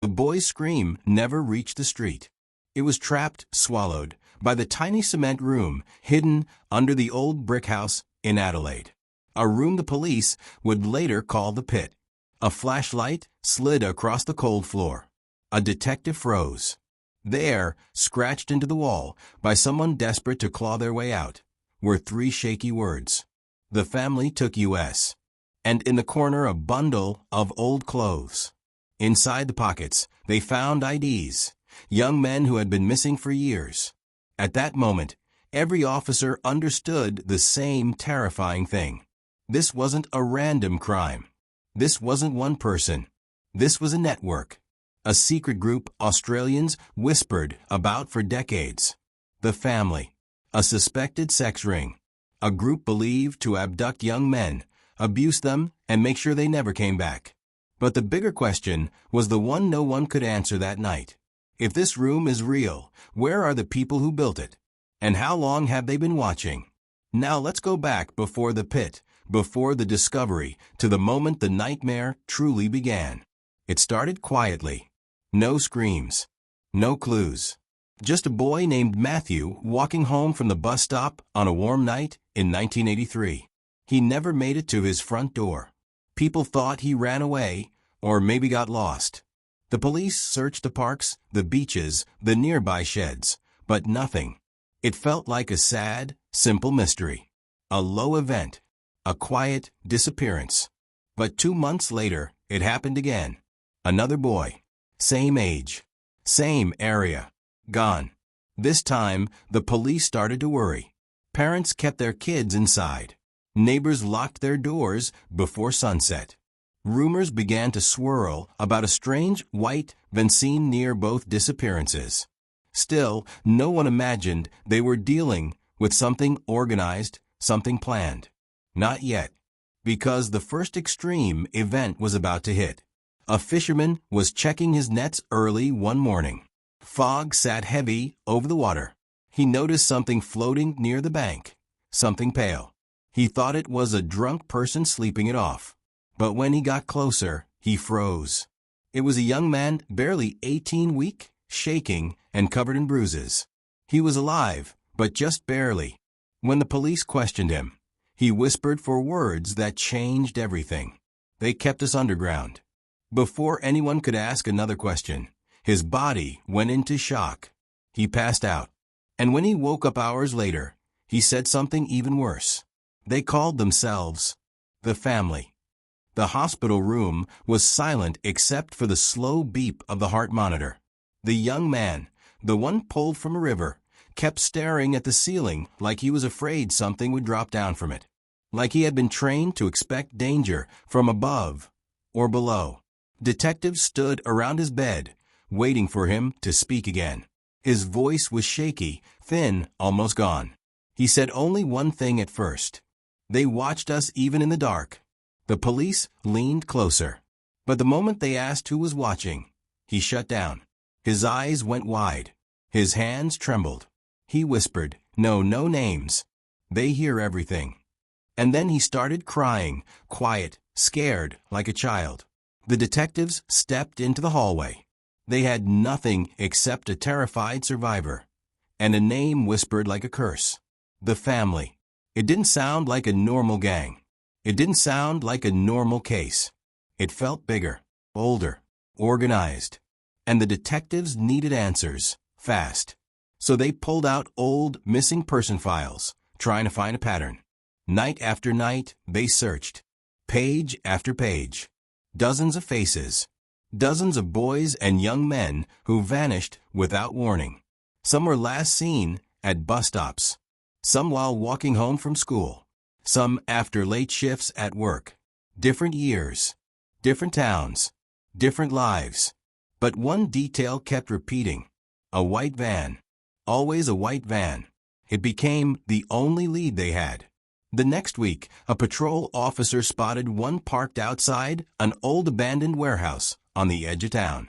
The boy's scream never reached the street. It was trapped, swallowed, by the tiny cement room hidden under the old brick house in Adelaide. A room the police would later call the pit. A flashlight slid across the cold floor. A detective froze. There, scratched into the wall by someone desperate to claw their way out, were 3 shaky words. The family took U.S. And in the corner a bundle of old clothes. Inside the pockets, they found IDs, young men who had been missing for years. At that moment, every officer understood the same terrifying thing. This wasn't a random crime. This wasn't one person. This was a network. A secret group Australians whispered about for decades. The family. A suspected sex ring. A group believed to abduct young men, abuse them, and make sure they never came back. But the bigger question was the one no one could answer that night. If this room is real, where are the people who built it? And how long have they been watching? Now let's go back before the pit, before the discovery, to the moment the nightmare truly began. It started quietly. No screams. No clues. Just a boy named Matthew walking home from the bus stop on a warm night in 1983. He never made it to his front door. People thought he ran away, or maybe got lost. The police searched the parks, the beaches, the nearby sheds, but nothing. It felt like a sad, simple mystery. A low event. A quiet disappearance. But 2 months later, it happened again. Another boy. Same age. Same area. Gone. This time, the police started to worry. Parents kept their kids inside. Neighbors locked their doors before sunset. Rumors began to swirl about a strange white van seen near both disappearances. Still, no one imagined they were dealing with something organized, something planned. Not yet. Because the first extreme event was about to hit. A fisherman was checking his nets early one morning. Fog sat heavy over the water. He noticed something floating near the bank. Something pale. He thought it was a drunk person sleeping it off. But when he got closer, he froze. It was a young man, barely 18, weak, shaking, and covered in bruises. He was alive, but just barely. When the police questioned him, he whispered for words that changed everything. They kept us underground. Before anyone could ask another question, his body went into shock. He passed out. And when he woke up hours later, he said something even worse. They called themselves the family. The hospital room was silent except for the slow beep of the heart monitor. The young man, the one pulled from a river, kept staring at the ceiling like he was afraid something would drop down from it. Like he had been trained to expect danger from above or below. Detectives stood around his bed, waiting for him to speak again. His voice was shaky, thin, almost gone. He said only one thing at first. They watched us even in the dark. The police leaned closer. But the moment they asked who was watching, he shut down. His eyes went wide. His hands trembled. He whispered, "No names. They hear everything." And then he started crying, quiet, scared, like a child. The detectives stepped into the hallway. They had nothing except a terrified survivor. And a name whispered like a curse. The family. It didn't sound like a normal gang. It didn't sound like a normal case. It felt bigger, older, organized. And the detectives needed answers, fast. So they pulled out old missing person files, trying to find a pattern. Night after night, they searched. Page after page. Dozens of faces. Dozens of boys and young men who vanished without warning. Some were last seen at bus stops. Some while walking home from school. Some after late shifts at work. Different years. Different towns. Different lives. But one detail kept repeating. A white van. Always a white van. It became the only lead they had. The next week, a patrol officer spotted one parked outside an old abandoned warehouse on the edge of town.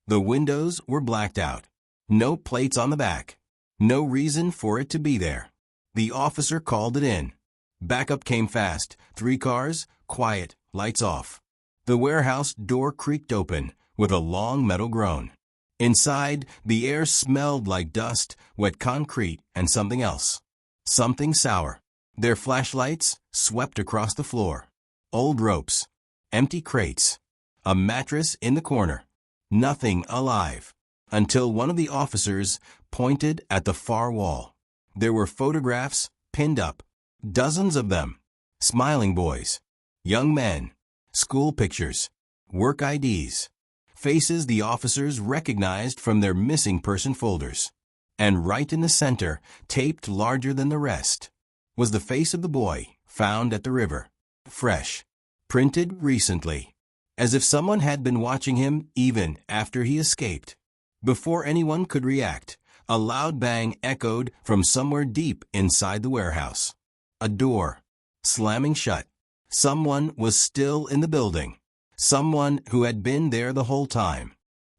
The windows were blacked out. No plates on the back. No reason for it to be there. The officer called it in. Backup came fast. 3 cars, quiet, lights off. The warehouse door creaked open with a long metal groan. Inside, the air smelled like dust, wet concrete, and something else. Something sour. Their flashlights swept across the floor. Old ropes. Empty crates. A mattress in the corner. Nothing alive. Until one of the officers pointed at the far wall. There were photographs pinned up. Dozens of them. Smiling boys. Young men. School pictures. Work IDs. Faces the officers recognized from their missing person folders. And right in the center, taped larger than the rest, was the face of the boy found at the river. Fresh. Printed recently. As if someone had been watching him even after he escaped. Before anyone could react, a loud bang echoed from somewhere deep inside the warehouse. A door. Slamming shut. Someone was still in the building. Someone who had been there the whole time.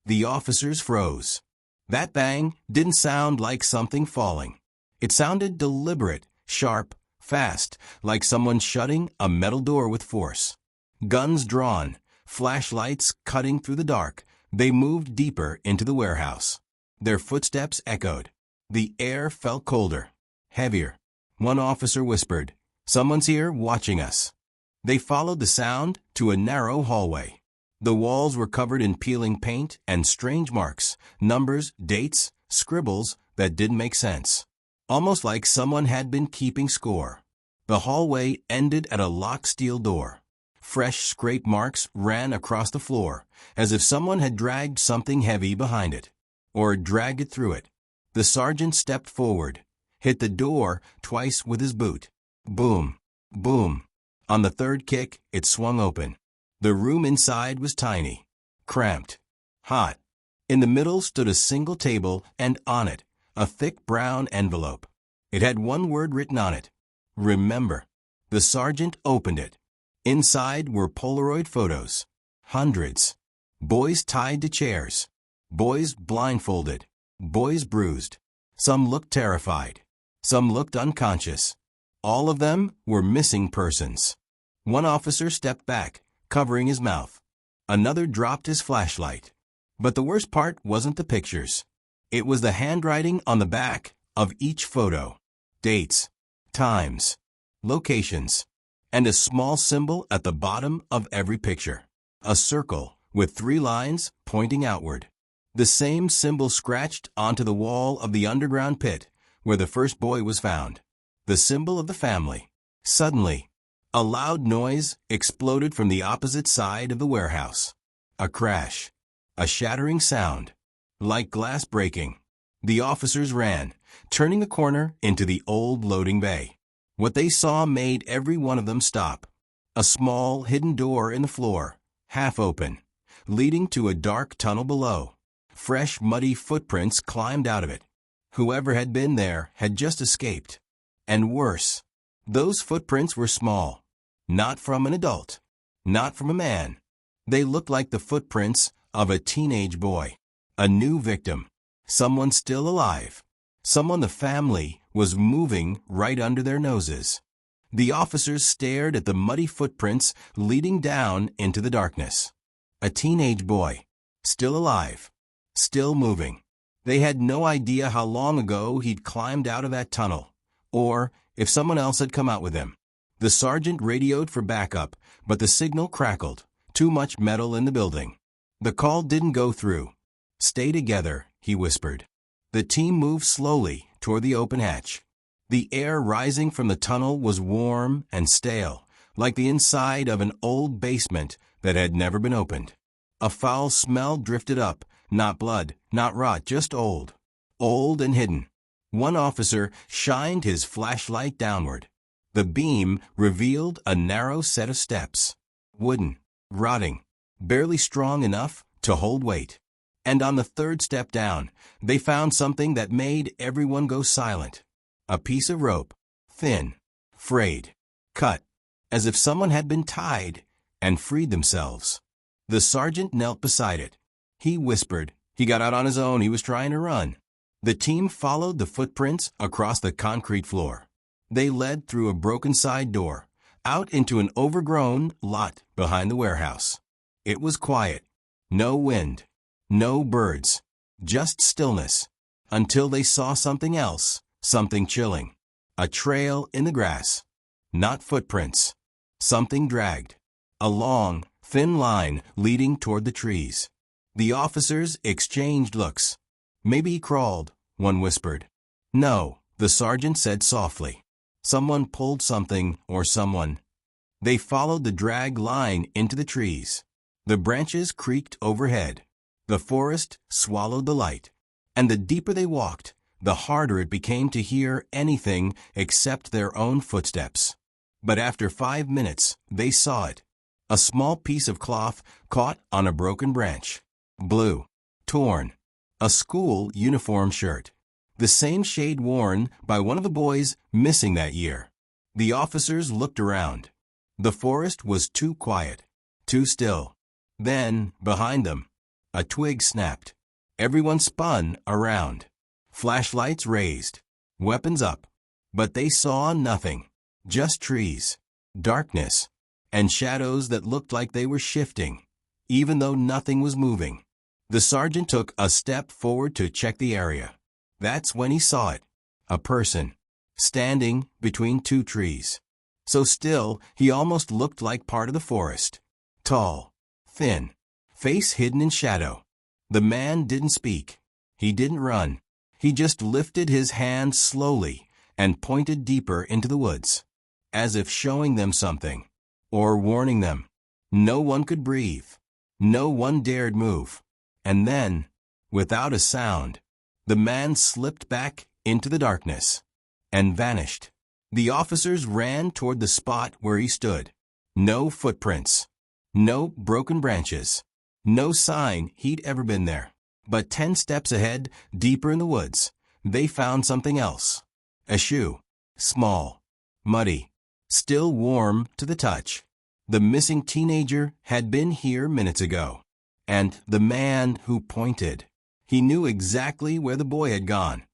The officers froze. That bang didn't sound like something falling. It sounded deliberate, sharp, fast, like someone shutting a metal door with force. Guns drawn, flashlights cutting through the dark, they moved deeper into the warehouse. Their footsteps echoed. The air felt colder, heavier. One officer whispered, "Someone's here watching us." They followed the sound to a narrow hallway. The walls were covered in peeling paint and strange marks, numbers, dates, scribbles that didn't make sense. Almost like someone had been keeping score. The hallway ended at a locked steel door. Fresh scrape marks ran across the floor, as if someone had dragged something heavy behind it, or dragged it through it. The sergeant stepped forward, hit the door twice with his boot. Boom, boom. On the third kick, it swung open. The room inside was tiny, cramped, hot. In the middle stood a single table, and on it, a thick brown envelope. It had one word written on it: "Remember." The sergeant opened it. Inside were Polaroid photos. Hundreds. Boys tied to chairs. Boys blindfolded. Boys bruised. Some looked terrified. Some looked unconscious. All of them were missing persons. One officer stepped back, covering his mouth. Another dropped his flashlight. But the worst part wasn't the pictures. It was the handwriting on the back of each photo. Dates, times, locations, and a small symbol at the bottom of every picture. A circle with 3 lines pointing outward. The same symbol scratched onto the wall of the underground pit where the first boy was found. The symbol of the family. Suddenly, a loud noise exploded from the opposite side of the warehouse. A crash. A shattering sound. Like glass breaking. The officers ran, turning the corner into the old loading bay. What they saw made every one of them stop. A small, hidden door in the floor, half open, leading to a dark tunnel below. Fresh, muddy footprints climbed out of it. Whoever had been there had just escaped. And worse, those footprints were small. Not from an adult. Not from a man. They looked like the footprints of a teenage boy. A new victim. Someone still alive. Someone the family was moving right under their noses. The officers stared at the muddy footprints leading down into the darkness. A teenage boy. Still alive. Still moving. They had no idea how long ago he'd climbed out of that tunnel, or if someone else had come out with him. The sergeant radioed for backup, but the signal crackled. Too much metal in the building. The call didn't go through. "Stay together," he whispered. The team moved slowly toward the open hatch. The air rising from the tunnel was warm and stale, like the inside of an old basement that had never been opened. A foul smell drifted up, not blood, not rot, just old. Old and hidden. One officer shined his flashlight downward. The beam revealed a narrow set of steps. Wooden, rotting, barely strong enough to hold weight. And on the third step down, they found something that made everyone go silent. A piece of rope, thin, frayed, cut, as if someone had been tied and freed themselves. The sergeant knelt beside it. He whispered. He got out on his own. He was trying to run. The team followed the footprints across the concrete floor. They led through a broken side door, out into an overgrown lot behind the warehouse. It was quiet. No wind. No birds. Just stillness. Until they saw something else, something chilling. A trail in the grass. Not footprints. Something dragged. A long, thin line leading toward the trees. The officers exchanged looks. Maybe he crawled, one whispered. No, the sergeant said softly. Someone pulled something or someone. They followed the drag line into the trees. The branches creaked overhead. The forest swallowed the light. And the deeper they walked, the harder it became to hear anything except their own footsteps. But after 5 minutes, they saw it. A small piece of cloth caught on a broken branch. Blue. Torn. A school uniform shirt. The same shade worn by one of the boys missing that year. The officers looked around. The forest was too quiet. Too still. Then, behind them, a twig snapped. Everyone spun around. Flashlights raised. Weapons up. But they saw nothing. Just trees. Darkness. And shadows that looked like they were shifting, even though nothing was moving. The sergeant took a step forward to check the area. That's when he saw it. A person. Standing between two trees. So still, he almost looked like part of the forest. Tall. Thin. Face hidden in shadow. The man didn't speak. He didn't run. He just lifted his hand slowly and pointed deeper into the woods, as if showing them something, or warning them. No one could breathe. No one dared move. And then, without a sound, the man slipped back into the darkness and vanished. The officers ran toward the spot where he stood. No footprints. No broken branches. No sign he'd ever been there. But 10 steps ahead, deeper in the woods, they found something else. A shoe. Small. Muddy. Still warm to the touch. The missing teenager had been here minutes ago. And the man who pointed. He knew exactly where the boy had gone.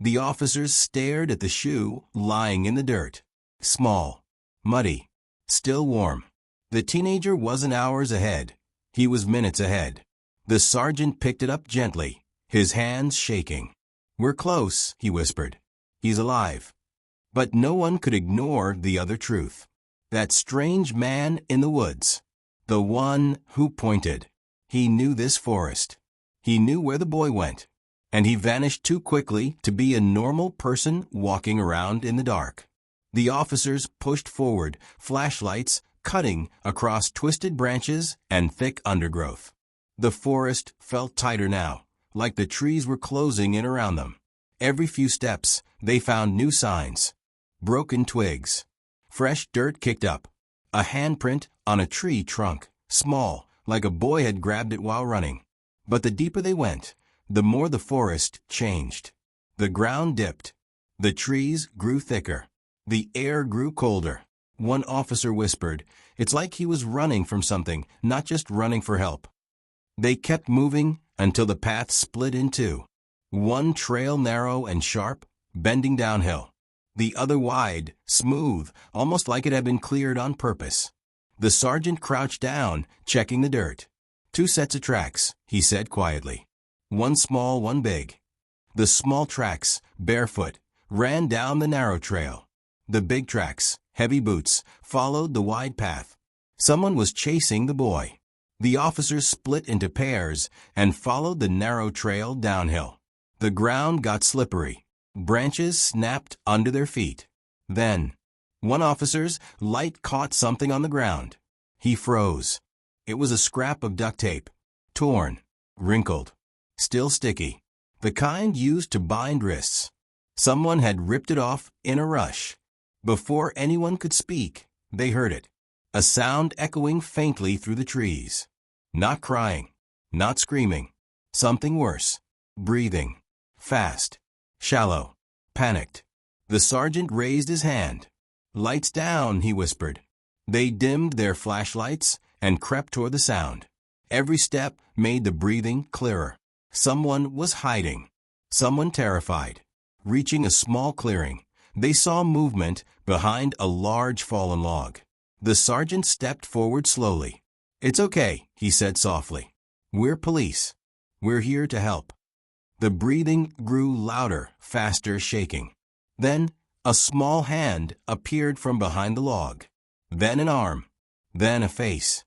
The officers stared at the shoe lying in the dirt. Small. Muddy. Still warm. The teenager wasn't hours ahead. He was minutes ahead. The sergeant picked it up gently, his hands shaking. "We're close," he whispered. "He's alive." But no one could ignore the other truth. That strange man in the woods. The one who pointed. He knew this forest. He knew where the boy went. And he vanished too quickly to be a normal person walking around in the dark. The officers pushed forward, flashlights cutting across twisted branches and thick undergrowth. The forest felt tighter now, like the trees were closing in around them. Every few steps, they found new signs. Broken twigs. Fresh dirt kicked up. A handprint on a tree trunk, small, like a boy had grabbed it while running. But the deeper they went, the more the forest changed. The ground dipped. The trees grew thicker. The air grew colder. One officer whispered, "It's like he was running from something, not just running for help." They kept moving until the path split in two. One trail narrow and sharp, bending downhill. The other wide, smooth, almost like it had been cleared on purpose. The sergeant crouched down, checking the dirt. "2 sets of tracks," he said quietly. "One small, one big." The small tracks, barefoot, ran down the narrow trail. The big tracks, heavy boots, followed the wide path. Someone was chasing the boy. The officers split into pairs and followed the narrow trail downhill. The ground got slippery. Branches snapped under their feet. Then, one officer's light caught something on the ground. He froze. It was a scrap of duct tape. Torn. Wrinkled. Still sticky. The kind used to bind wrists. Someone had ripped it off in a rush. Before anyone could speak, they heard it. A sound echoing faintly through the trees. Not crying. Not screaming. Something worse. Breathing. Fast. Shallow. Panicked. The sergeant raised his hand. "Lights down," he whispered. They dimmed their flashlights and crept toward the sound. Every step made the breathing clearer. Someone was hiding. Someone terrified. Reaching a small clearing, they saw movement behind a large fallen log. The sergeant stepped forward slowly. "It's okay," he said softly. "We're police. We're here to help." The breathing grew louder, faster, shaking. Then a small hand appeared from behind the log. Then an arm. Then a face.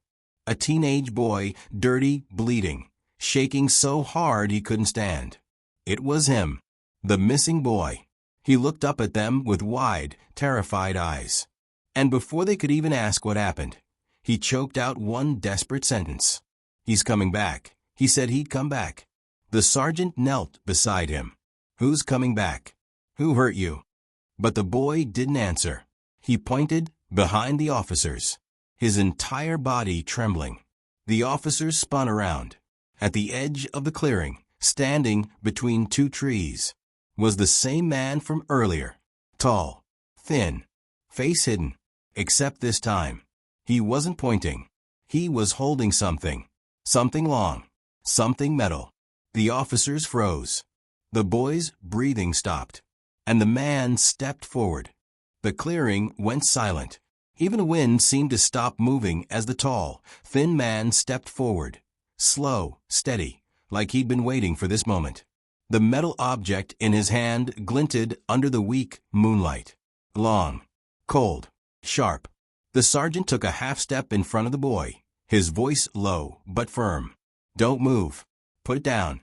A teenage boy, dirty, bleeding, shaking so hard he couldn't stand. It was him, the missing boy. He looked up at them with wide, terrified eyes. And before they could even ask what happened, he choked out one desperate sentence. "He's coming back. He said he'd come back." The sergeant knelt beside him. "Who's coming back? Who hurt you?" But the boy didn't answer. He pointed behind the officers, his entire body trembling. The officers spun around. At the edge of the clearing, standing between two trees, was the same man from earlier. Tall, thin, face hidden. Except this time, he wasn't pointing. He was holding something. Something long. Something metal. The officers froze. The boy's breathing stopped. And the man stepped forward. The clearing went silent. Even the wind seemed to stop moving as the tall, thin man stepped forward. Slow, steady, like he'd been waiting for this moment. The metal object in his hand glinted under the weak moonlight. Long, cold, sharp. The sergeant took a half step in front of the boy, his voice low but firm. "Don't move. Put it down."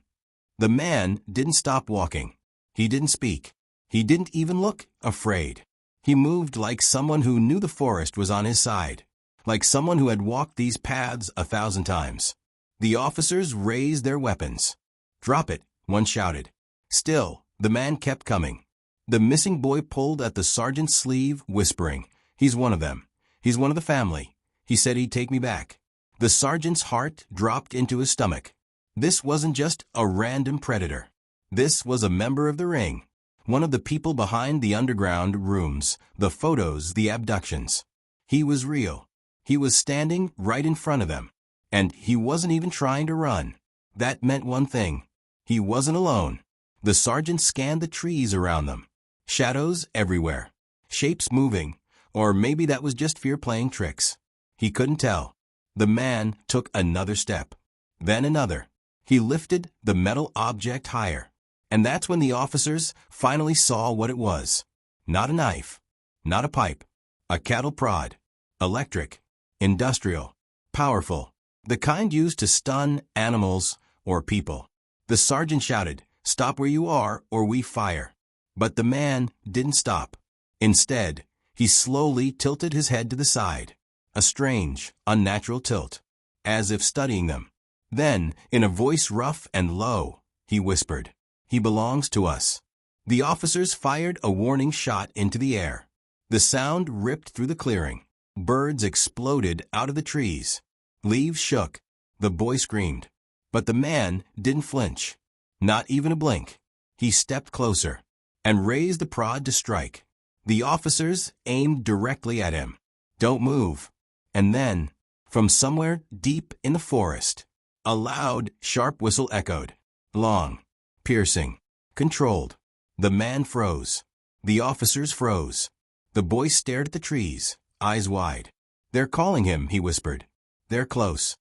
The man didn't stop walking. He didn't speak. He didn't even look afraid. He moved like someone who knew the forest was on his side, like someone who had walked these paths 1,000 times. The officers raised their weapons. "Drop it," one shouted. Still, the man kept coming. The missing boy pulled at the sergeant's sleeve, whispering, "He's one of them. He's one of the family. He said he'd take me back." The sergeant's heart dropped into his stomach. This wasn't just a random predator. This was a member of the ring. One of the people behind the underground rooms, the photos, the abductions. He was real. He was standing right in front of them. And he wasn't even trying to run. That meant one thing. He wasn't alone. The sergeant scanned the trees around them. Shadows everywhere. Shapes moving. Or maybe that was just fear playing tricks. He couldn't tell. The man took another step. Then another. He lifted the metal object higher. And that's when the officers finally saw what it was. Not a knife. Not a pipe. A cattle prod. Electric. Industrial. Powerful. The kind used to stun animals or people. The sergeant shouted, "Stop where you are or we fire." But the man didn't stop. Instead, he slowly tilted his head to the side. A strange, unnatural tilt. As if studying them. Then, in a voice rough and low, he whispered, "He belongs to us." The officers fired a warning shot into the air. The sound ripped through the clearing. Birds exploded out of the trees. Leaves shook. The boy screamed. But the man didn't flinch. Not even a blink. He stepped closer and raised the prod to strike. The officers aimed directly at him. "Don't move." And then, from somewhere deep in the forest, a loud, sharp whistle echoed. Long, piercing, controlled. The man froze. The officers froze. The boy stared at the trees, eyes wide. "They're calling him," he whispered. "They're close."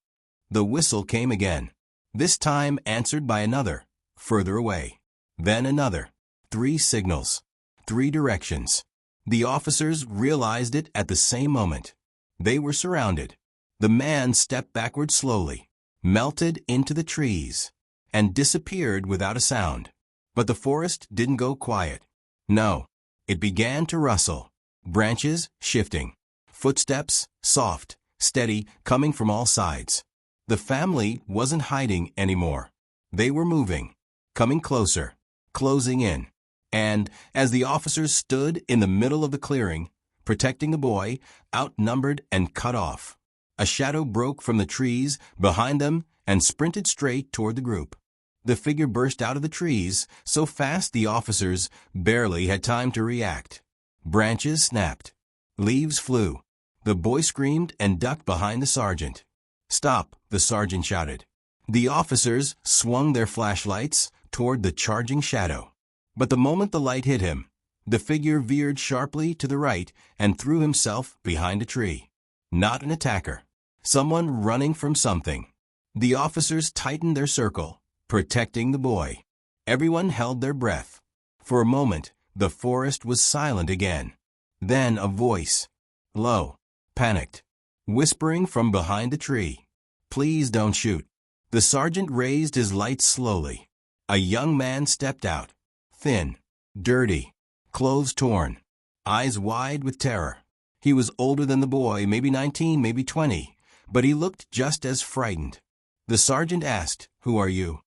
The whistle came again. This time answered by another, further away. Then another. 3 signals. 3 directions. The officers realized it at the same moment. They were surrounded. The man stepped backward slowly, melted into the trees, and disappeared without a sound. But the forest didn't go quiet. No, it began to rustle. Branches shifting. Footsteps, soft, steady, coming from all sides. The family wasn't hiding anymore. They were moving, coming closer, closing in. And as the officers stood in the middle of the clearing, protecting the boy, outnumbered and cut off, a shadow broke from the trees behind them and sprinted straight toward the group. The figure burst out of the trees so fast the officers barely had time to react. Branches snapped. Leaves flew. The boy screamed and ducked behind the sergeant. "Stop," the sergeant shouted. The officers swung their flashlights toward the charging shadow. But the moment the light hit him, the figure veered sharply to the right and threw himself behind a tree. Not an attacker. Someone running from something. The officers tightened their circle, protecting the boy. Everyone held their breath. For a moment, the forest was silent again. Then a voice, low, panicked, whispering from behind a tree. "Please don't shoot." The sergeant raised his light slowly. A young man stepped out, thin, dirty, clothes torn, eyes wide with terror. He was older than the boy, maybe 19, maybe 20, but he looked just as frightened. The sergeant asked, "Who are you?"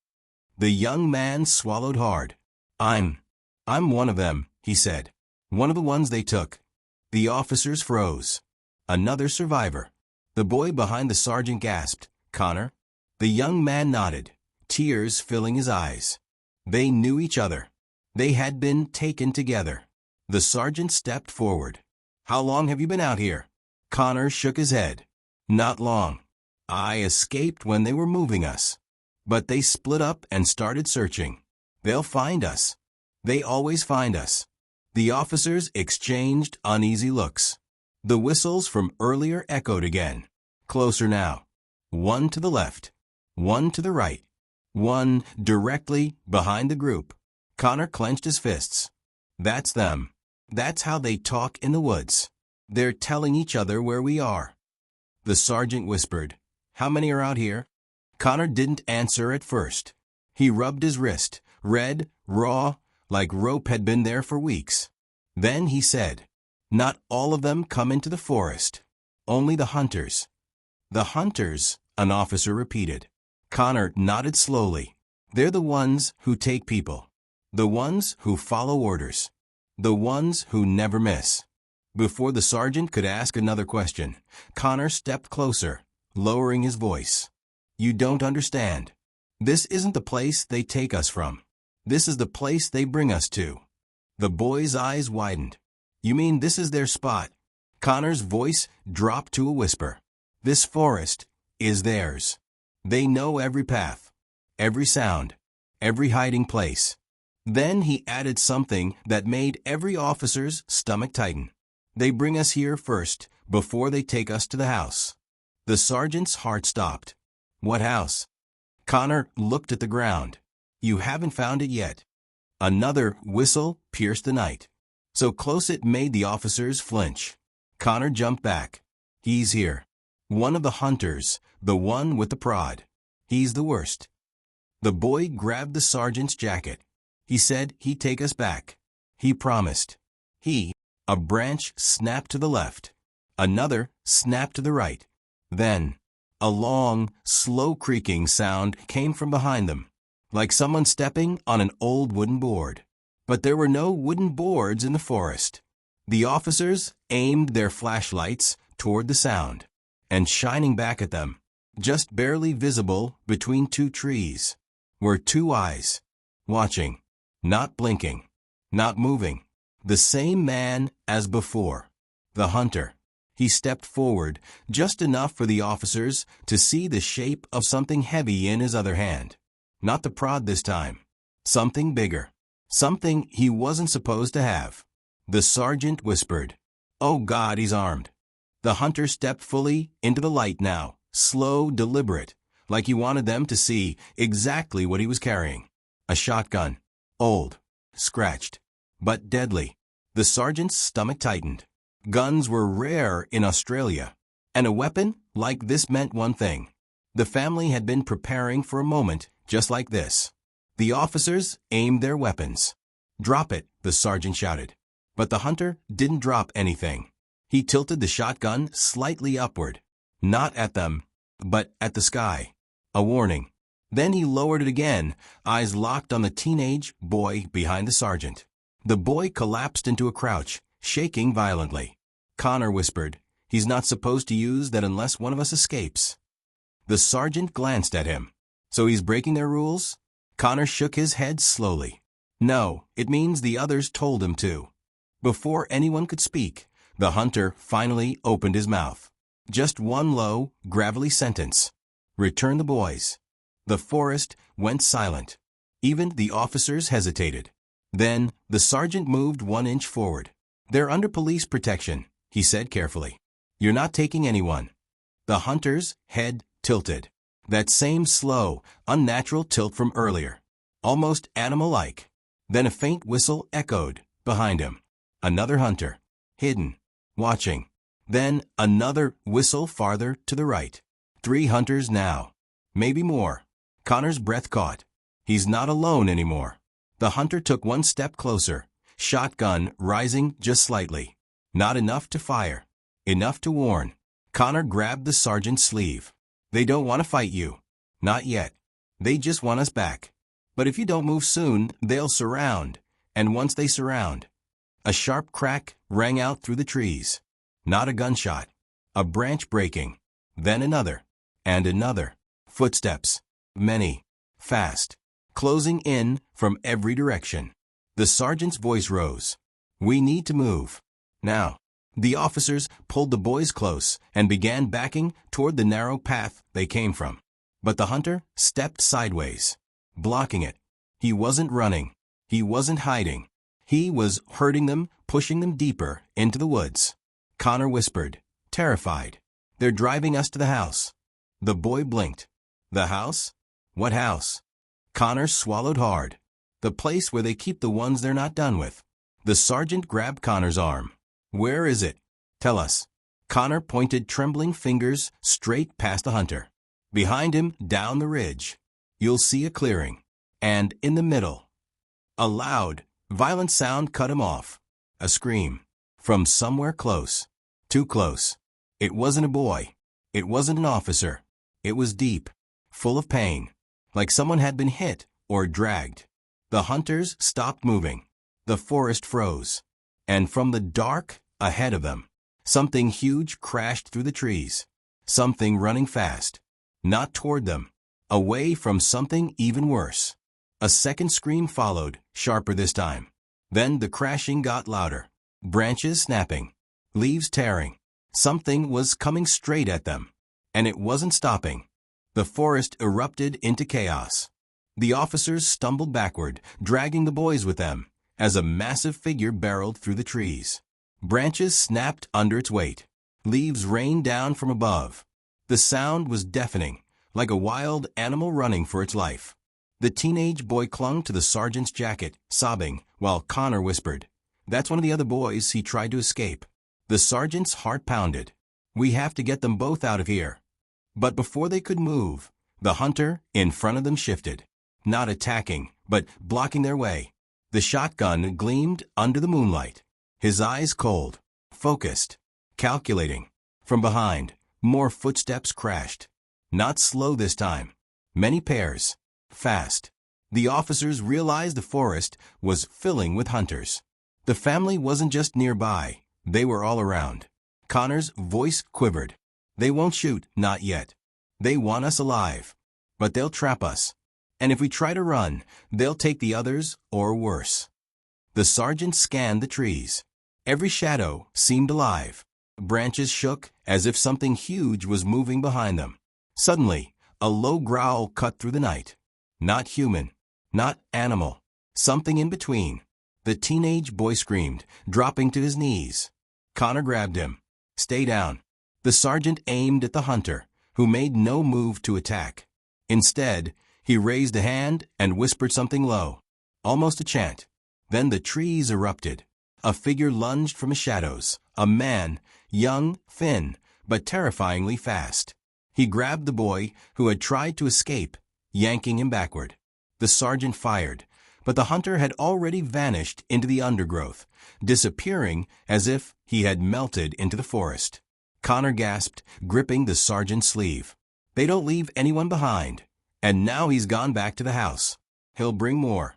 The young man swallowed hard. I'm one of them," he said. "One of the ones they took." The officers froze. "Another survivor." The boy behind the sergeant gasped, "Connor?" The young man nodded, tears filling his eyes. They knew each other. They had been taken together. The sergeant stepped forward. "How long have you been out here?" Connor shook his head. "Not long. I escaped when they were moving us. But they split up and started searching. They'll find us. They always find us." The officers exchanged uneasy looks. The whistles from earlier echoed again. Closer now. One to the left. One to the right. One directly behind the group. Connor clenched his fists. "That's them. That's how they talk in the woods. They're telling each other where we are." The sergeant whispered, "How many are out here?" Connor didn't answer at first. He rubbed his wrist, red, raw, like rope had been there for weeks. Then he said, "Not all of them come into the forest. Only the hunters." "The hunters," an officer repeated. Connor nodded slowly. "They're the ones who take people. The ones who follow orders. The ones who never miss." Before the sergeant could ask another question, Connor stepped closer, lowering his voice. "You don't understand. This isn't the place they take us from. This is the place they bring us to." The boy's eyes widened. "You mean this is their spot?" Connor's voice dropped to a whisper. "This forest is theirs. They know every path, every sound, every hiding place." Then he added something that made every officer's stomach tighten. "They bring us here first, before they take us to the house." The sergeant's heart stopped. "What house?" Connor looked at the ground. "You haven't found it yet." Another whistle pierced the night, so close it made the officers flinch. Connor jumped back. "He's here. One of the hunters, the one with the prod. He's the worst." The boy grabbed the sergeant's jacket. He said he'd take us back. He promised. A branch snapped to the left. Another snapped to the right. Then, a long, slow creaking sound came from behind them, like someone stepping on an old wooden board. But there were no wooden boards in the forest. The officers aimed their flashlights toward the sound, and shining back at them, just barely visible between two trees, were two eyes, watching, not blinking, not moving. The same man as before, the hunter. He stepped forward, just enough for the officers to see the shape of something heavy in his other hand. Not the prod this time. Something bigger. Something he wasn't supposed to have. The sergeant whispered, "Oh God, he's armed." The hunter stepped fully into the light now, slow, deliberate, like he wanted them to see exactly what he was carrying. A shotgun. Old. Scratched. But deadly. The sergeant's stomach tightened. Guns were rare in Australia, and a weapon like this meant one thing. The family had been preparing for a moment just like this. The officers aimed their weapons. "Drop it," the sergeant shouted. But the hunter didn't drop anything. He tilted the shotgun slightly upward, not at them, but at the sky. A warning. Then he lowered it again, eyes locked on the teenage boy behind the sergeant. The boy collapsed into a crouch, shaking violently. Connor whispered, "He's not supposed to use that unless one of us escapes." The sergeant glanced at him. "So he's breaking their rules?" Connor shook his head slowly. "No, it means the others told him to." Before anyone could speak, the hunter finally opened his mouth. Just one low, gravelly sentence. "Return the boys." The forest went silent. Even the officers hesitated. Then the sergeant moved 1 inch forward. "They're under police protection," he said carefully. "You're not taking anyone." The hunter's head tilted. That same slow, unnatural tilt from earlier. Almost animal-like. Then a faint whistle echoed behind him. Another hunter. Hidden. Watching. Then another whistle farther to the right. 3 hunters now. Maybe more. Connor's breath caught. He's not alone anymore. The hunter took 1 step closer, shotgun rising just slightly. Not enough to fire. Enough to warn. Connor grabbed the sergeant's sleeve. They don't want to fight you. Not yet. They just want us back. But if you don't move soon, they'll surround. And once they surround... A sharp crack rang out through the trees. Not a gunshot. A branch breaking. Then another. And another. Footsteps. Many. Fast. Closing in from every direction. The sergeant's voice rose. We need to move. Now. The officers pulled the boys close and began backing toward the narrow path they came from. But the hunter stepped sideways, blocking it. He wasn't running. He wasn't hiding. He was hurting them, pushing them deeper into the woods. Connor whispered, terrified. They're driving us to the house. The boy blinked. The house? What house? Connor swallowed hard. The place where they keep the ones they're not done with. The sergeant grabbed Connor's arm. Where is it? Tell us. Connor pointed trembling fingers straight past the hunter. Behind him, down the ridge. You'll see a clearing. And in the middle. A loud, violent sound cut him off. A scream. From somewhere close. Too close. It wasn't a boy. It wasn't an officer. It was deep. Full of pain. Like someone had been hit or dragged. The hunters stopped moving. The forest froze. And from the dark ahead of them, something huge crashed through the trees. Something running fast. Not toward them. Away from something even worse. A second scream followed, sharper this time. Then the crashing got louder. Branches snapping. Leaves tearing. Something was coming straight at them. And it wasn't stopping. The forest erupted into chaos. The officers stumbled backward, dragging the boys with them, as a massive figure barreled through the trees. Branches snapped under its weight. Leaves rained down from above. The sound was deafening, like a wild animal running for its life. The teenage boy clung to the sergeant's jacket, sobbing, while Connor whispered, "That's one of the other boys. He tried to escape." The sergeant's heart pounded. "We have to get them both out of here." But before they could move, the hunter in front of them shifted. Not attacking, but blocking their way. The shotgun gleamed under the moonlight. His eyes cold, focused, calculating. From behind, more footsteps crashed. Not slow this time. Many pairs. Fast. The officers realized the forest was filling with hunters. The family wasn't just nearby. They were all around. Connor's voice quivered. They won't shoot, not yet. They want us alive. But they'll trap us. And if we try to run, they'll take the others, or worse. The sergeant scanned the trees. Every shadow seemed alive. Branches shook as if something huge was moving behind them. Suddenly, a low growl cut through the night. Not human. Not animal. Something in between. The teenage boy screamed, dropping to his knees. Connor grabbed him. "Stay down." The sergeant aimed at the hunter, who made no move to attack. Instead, he raised a hand and whispered something low. Almost a chant. Then the trees erupted. A figure lunged from the shadows. A man, young, thin, but terrifyingly fast. He grabbed the boy who had tried to escape, yanking him backward. The sergeant fired, but the hunter had already vanished into the undergrowth, disappearing as if he had melted into the forest. Connor gasped, gripping the sergeant's sleeve. They don't leave anyone behind. And now he's gone back to the house. He'll bring more.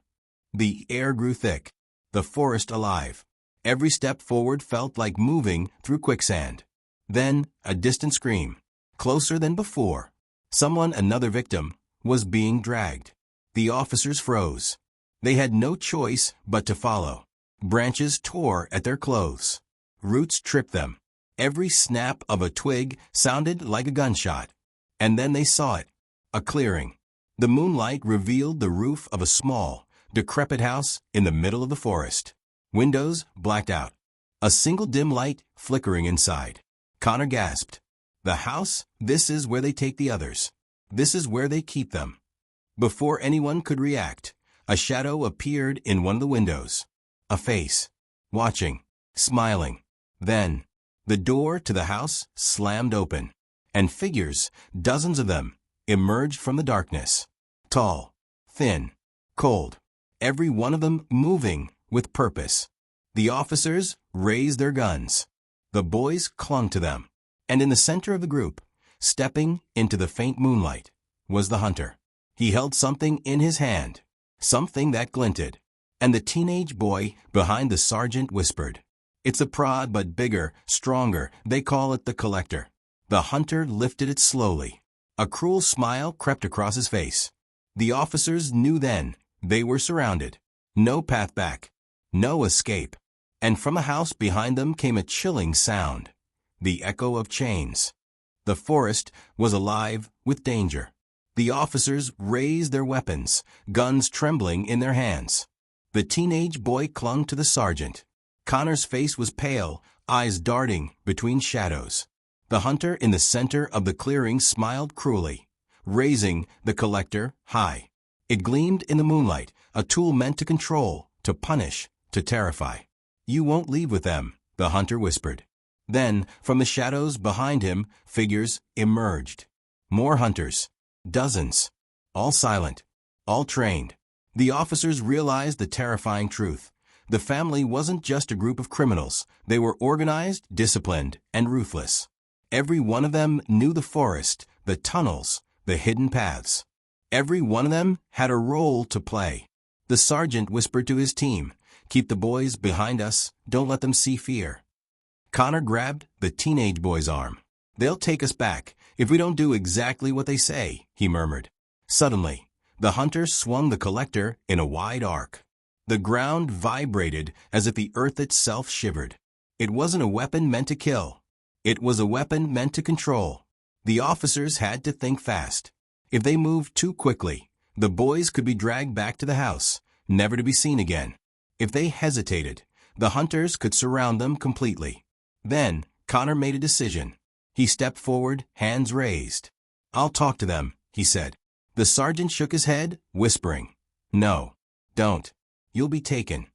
The air grew thick. The forest alive. Every step forward felt like moving through quicksand. Then a distant scream. Closer than before. Someone, another victim, was being dragged. The officers froze. They had no choice but to follow. Branches tore at their clothes. Roots tripped them. Every snap of a twig sounded like a gunshot. And then they saw it. A clearing. The moonlight revealed the roof of a small, decrepit house in the middle of the forest. Windows blacked out. A single dim light flickering inside. Connor gasped. The house? This is where they take the others. This is where they keep them. Before anyone could react, a shadow appeared in one of the windows. A face. Watching. Smiling. Then, the door to the house slammed open, and figures, dozens of them, emerged from the darkness. Tall. Thin. Cold. Every one of them moving with purpose. The officers raised their guns. The boys clung to them. And in the center of the group, stepping into the faint moonlight, was the hunter. He held something in his hand, something that glinted. And the teenage boy behind the sergeant whispered, "It's a prod, but bigger, stronger. They call it the collector." The hunter lifted it slowly. A cruel smile crept across his face. The officers knew then they were surrounded. No path back. No escape. And from the house behind them came a chilling sound. The echo of chains. The forest was alive with danger. The officers raised their weapons, guns trembling in their hands. The teenage boy clung to the sergeant. Connor's face was pale, eyes darting between shadows. The hunter in the center of the clearing smiled cruelly, raising the collector high. It gleamed in the moonlight, a tool meant to control, to punish, to terrify. "You won't leave with them," the hunter whispered. Then, from the shadows behind him, figures emerged. More hunters. Dozens. All silent. All trained. The officers realized the terrifying truth. The family wasn't just a group of criminals. They were organized, disciplined, and ruthless. Every one of them knew the forest, the tunnels, the hidden paths. Every one of them had a role to play. The sergeant whispered to his team, "Keep the boys behind us. Don't let them see fear." Connor grabbed the teenage boy's arm. "They'll take us back if we don't do exactly what they say," he murmured. Suddenly, the hunter swung the collector in a wide arc. The ground vibrated as if the earth itself shivered. It wasn't a weapon meant to kill. It was a weapon meant to control. The officers had to think fast. If they moved too quickly, the boys could be dragged back to the house, never to be seen again. If they hesitated, the hunters could surround them completely. Then, Connor made a decision. He stepped forward, hands raised. "I'll talk to them," he said. The sergeant shook his head, whispering, "No, don't. You'll be taken."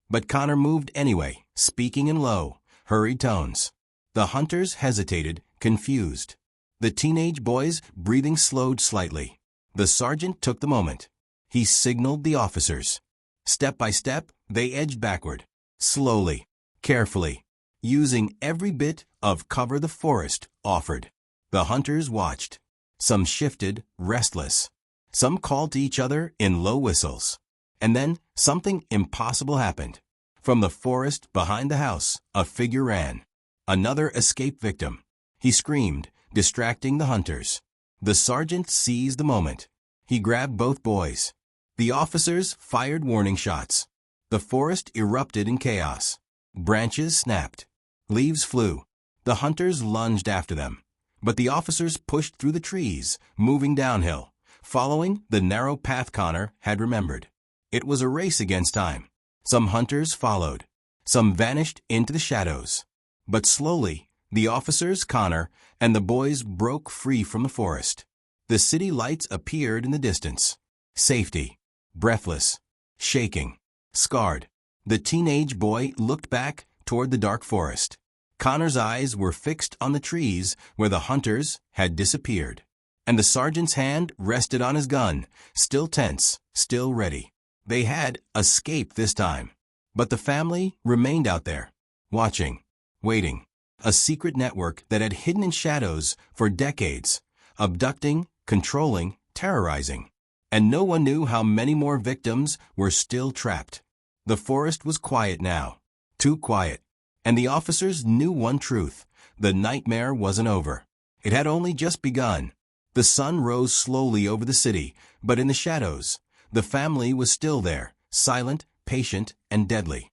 But Connor moved anyway, speaking in low, hurried tones. The hunters hesitated, confused. The teenage boy's breathing slowed slightly. The sergeant took the moment. He signaled the officers. Step by step, they edged backward, slowly, carefully, using every bit of cover the forest offered. The hunters watched. Some shifted, restless. Some called to each other in low whistles. And then something impossible happened. From the forest behind the house, a figure ran. Another escape victim. He screamed, distracting the hunters. The sergeant seized the moment. He grabbed both boys. The officers fired warning shots. The forest erupted in chaos. Branches snapped. Leaves flew. The hunters lunged after them. But the officers pushed through the trees, moving downhill, following the narrow path Connor had remembered. It was a race against time. Some hunters followed. Some vanished into the shadows. But slowly, the officers, Connor, and the boys broke free from the forest. The city lights appeared in the distance. Safety. Breathless. Shaking. Scarred. The teenage boy looked back toward the dark forest. Connor's eyes were fixed on the trees where the hunters had disappeared. And the sergeant's hand rested on his gun, still tense, still ready. They had escaped this time. But the family remained out there, watching, waiting. A secret network that had hidden in shadows for decades, abducting, controlling, terrorizing. And no one knew how many more victims were still trapped. The forest was quiet now, too quiet. And the officers knew one truth. The nightmare wasn't over. It had only just begun. The sun rose slowly over the city, but in the shadows, the family was still there, silent, patient, and deadly.